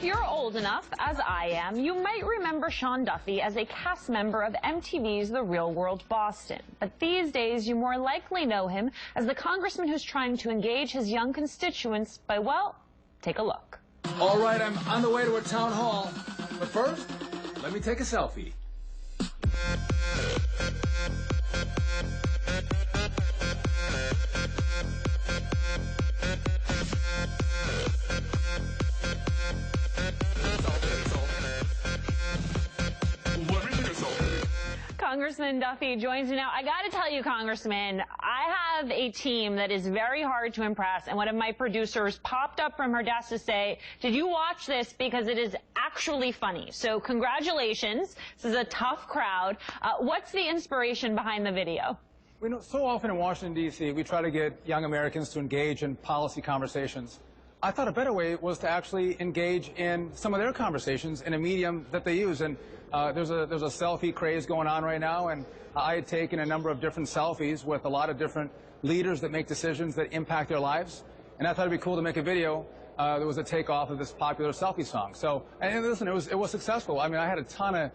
If you're old enough, as I am, you might remember Sean Duffy as a cast member of MTV's The Real World Boston. But these days, you more likely know him as the congressman who's trying to engage his young constituents by, well, take a look. All right, I'm on the way to a town hall. But first, let me take a selfie. Congressman Duffy joins me now. I got to tell you, Congressman, I have a team that is very hard to impress, and one of my producers popped up from her desk to say, did you watch this? Because it is actually funny. So congratulations. This is a tough crowd. What's the inspiration behind the video? We know so often in Washington, D.C., we try to get young Americans to engage in policy conversations. I thought a better way was to actually engage in some of their conversations in a medium that they use. And there's a selfie craze going on right now, and I had taken a number of different selfies with a lot of different leaders that make decisions that impact their lives. And I thought it'd be cool to make a video that was a takeoff of this popular selfie song. So, and listen, it was successful. I mean, I had a ton of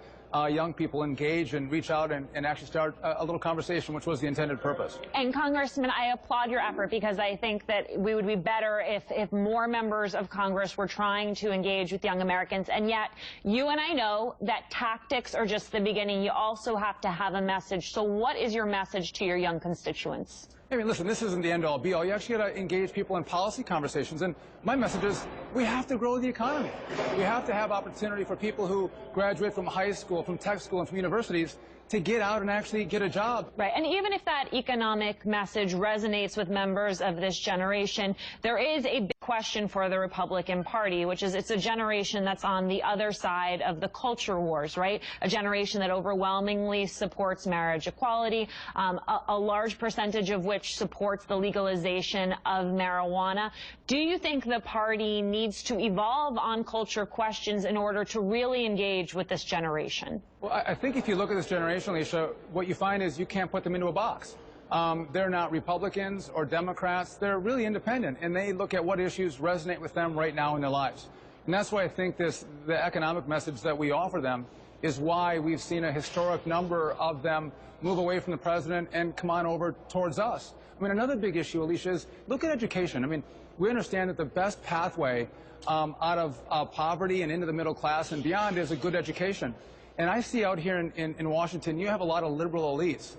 young people engage and reach out and actually start a little conversation, which was the intended purpose. And Congressman, I applaud your effort, because I think that we would be better if more members of Congress were trying to engage with young Americans. And yet, you and I know that tactics are just the beginning. You also have to have a message. So what is your message to your young constituents? I mean, listen, this isn't the end-all, be-all. You actually got to engage people in policy conversations. And my message is, we have to grow the economy. We have to have opportunity for people who graduate from high school, from tech school, and from universities to get out and actually get a job. Right. And even if that economic message resonates with members of this generation, there is a big question for the Republican Party, which is it's a generation that's on the other side of the culture wars, right? A generation that overwhelmingly supports marriage equality, a large percentage of which supports the legalization of marijuana. Do you think the party needs to evolve on culture questions in order to really engage with this generation? Well, I think if you look at this generation, Alicia, what you find is you can't put them into a box. They're not Republicans or Democrats. They're really independent, and they look at what issues resonate with them right now in their lives. And that's why I think the economic message that we offer them is why we've seen a historic number of them move away from the president and come on over towards us. I mean, another big issue, Alicia, is look at education. I mean, we understand that the best pathway out of poverty and into the middle class and beyond is a good education. And I see out here in Washington, you have a lot of liberal elites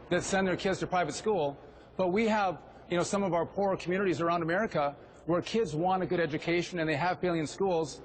that send their kids to private school, but we have, you know, some of our poorer communities around America where kids want a good education and they have failing in schools.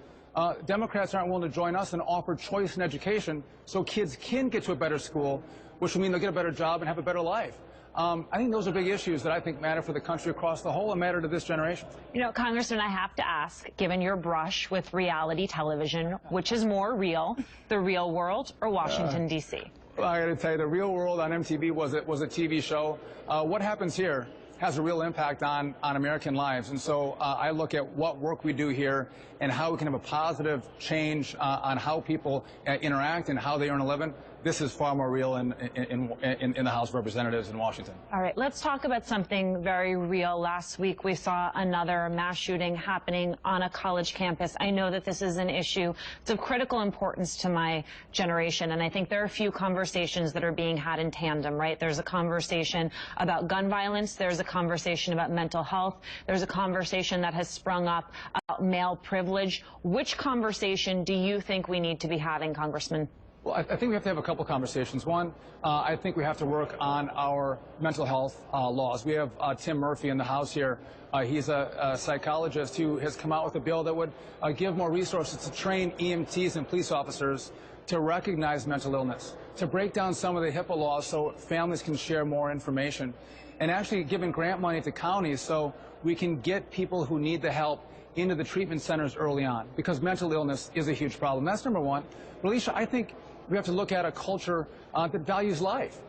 Democrats aren't willing to join us and offer choice in education so kids can get to a better school, which will mean they'll get a better job and have a better life. I think those are big issues that I think matter for the country across the whole and matter to this generation. You know, Congressman, I have to ask, given your brush with reality television, which is more real, The Real World or Washington, D.C.? Well, I got to tell you, The Real World on MTV was a TV show. What happens here has a real impact on American lives. And so I look at what work we do here and how we can have a positive change on how people interact and how they earn a living. This is far more real in the House of Representatives in Washington. All right, let's talk about something very real. Last week we saw another mass shooting happening on a college campus. I know that this is an issue. It's of critical importance to my generation, and I think there are a few conversations that are being had in tandem, right? There's a conversation about gun violence. There's a conversation about mental health. There's a conversation that has sprung up about male privilege. Which conversation do you think we need to be having, Congressman? Well, I think we have to have a couple conversations. One, I think we have to work on our mental health laws. We have Tim Murphy in the House here. He's a psychologist who has come out with a bill that would give more resources to train EMTs and police officers to recognize mental illness, to break down some of the HIPAA laws so families can share more information, and actually giving grant money to counties so we can get people who need the help into the treatment centers early on, because mental illness is a huge problem. That's number one. But Alicia, I think we have to look at a culture that values life,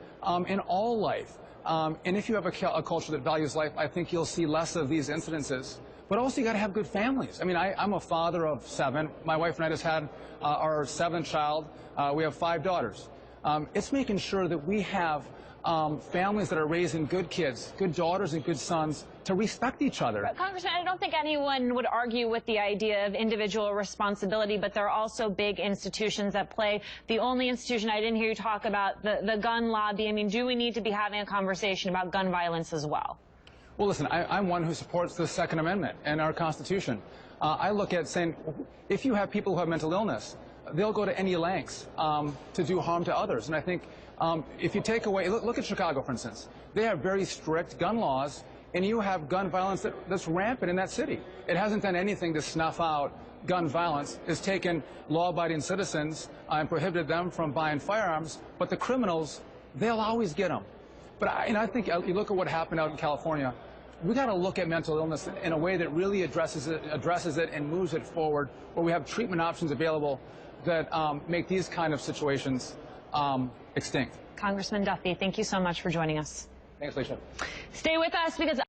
in all life. And if you have a culture that values life, I think you'll see less of these incidences. But also, you got to have good families. I mean, I'm a father of 7. My wife and I just had our 7th child. We have 5 daughters. It's making sure that we have families that are raising good kids, good daughters and good sons, to respect each other. But Congressman, I don't think anyone would argue with the idea of individual responsibility, but there are also big institutions at play. The only institution I didn't hear you talk about, the gun lobby. I mean, do we need to be having a conversation about gun violence as well? Well, listen, I'm one who supports the Second Amendment and our Constitution. I look at saying, if you have people who have mental illness, they'll go to any lengths to do harm to others. And I think if you take away, look at Chicago, for instance. They have very strict gun laws, and you have gun violence that's rampant in that city. It hasn't done anything to snuff out gun violence. It's taken law-abiding citizens and prohibited them from buying firearms, but the criminals, they'll always get them. But I think you look at what happened out in California. We got to look at mental illness in a way that really addresses it and moves it forward, where we have treatment options available that make these kind of situations extinct. Congressman Duffy, thank you so much for joining us. Thanks, Alicia. Stay with us because